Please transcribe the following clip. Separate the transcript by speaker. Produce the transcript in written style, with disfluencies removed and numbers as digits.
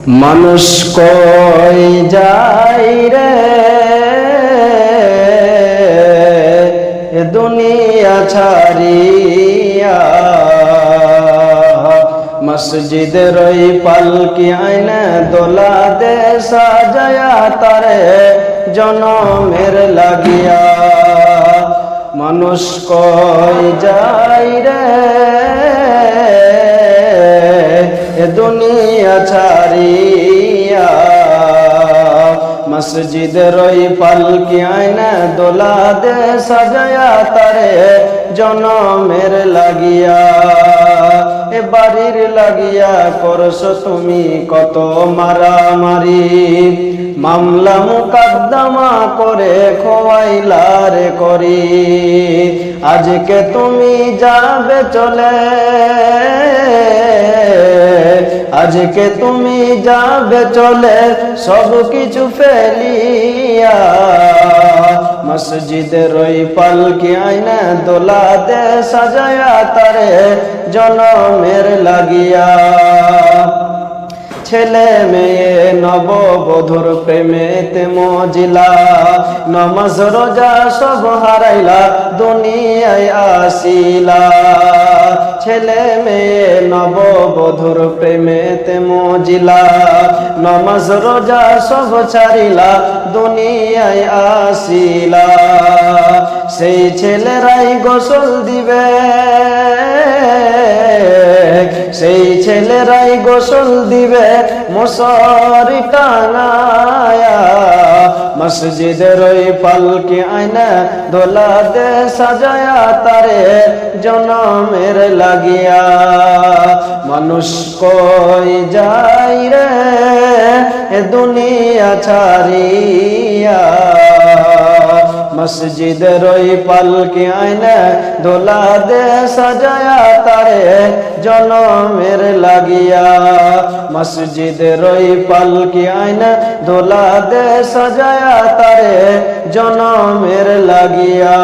Speaker 1: মানুষ কই যাই রে দুনিয়া ছাড়িয়া, মসজিদের ওই পালকি আইনে দোলা দে সাজায়া তারে জনমের লাগিয়া। মানুষ কই যাই রে দুনিয়া ছাড়িয়া, মসজিদের ওই পালকি আইনে দোলা দে সাজায়া তারে জনমের লাগিয়া। এ বাড়ির লাগিয়া করছো তুমি কত মারামারি, মামলা মুকদ্দমা করে খোয়াইলার করি। আজকে তুমি যাবে চলে, আজকে তুমি যাবে চলে সব কিছু ফেলিয়া, মসজিদের ওই পালকি আইনে দোলা দে সাজায়া তারে জনমের লাগিয়া। ছেলে মেয়ে নববধূর প্রেমেতে মজিলা, নমাজ রোজা সব হারাইলা দুনিয়ায় আসিলা। ছেলে মেয়ে নববধূর প্রেমেতে মজিলা, নমাজ রোজা সব ছাড়িলা দুনিয়ায় আসিলা। সেই ছেলেরাই গোসল দিবে, সেই ছেলেরাই গোসল দিবে মশারি টাঙায়া, মসজিদের ওই পালকি আইনে দোলা দে সাজায়া তারে জনমের লাগিয়া। মানুষ কই যাই রে দুনিয়া ছাড়িয়া, মসজিদের ওই পালকি আইনে দোলা দে সাজায়া তারে জনমের লাগিয়া। মসজিদের ওই পালকি আইনে দোলা দে সাজায়া তারে জনমের লাগিয়া।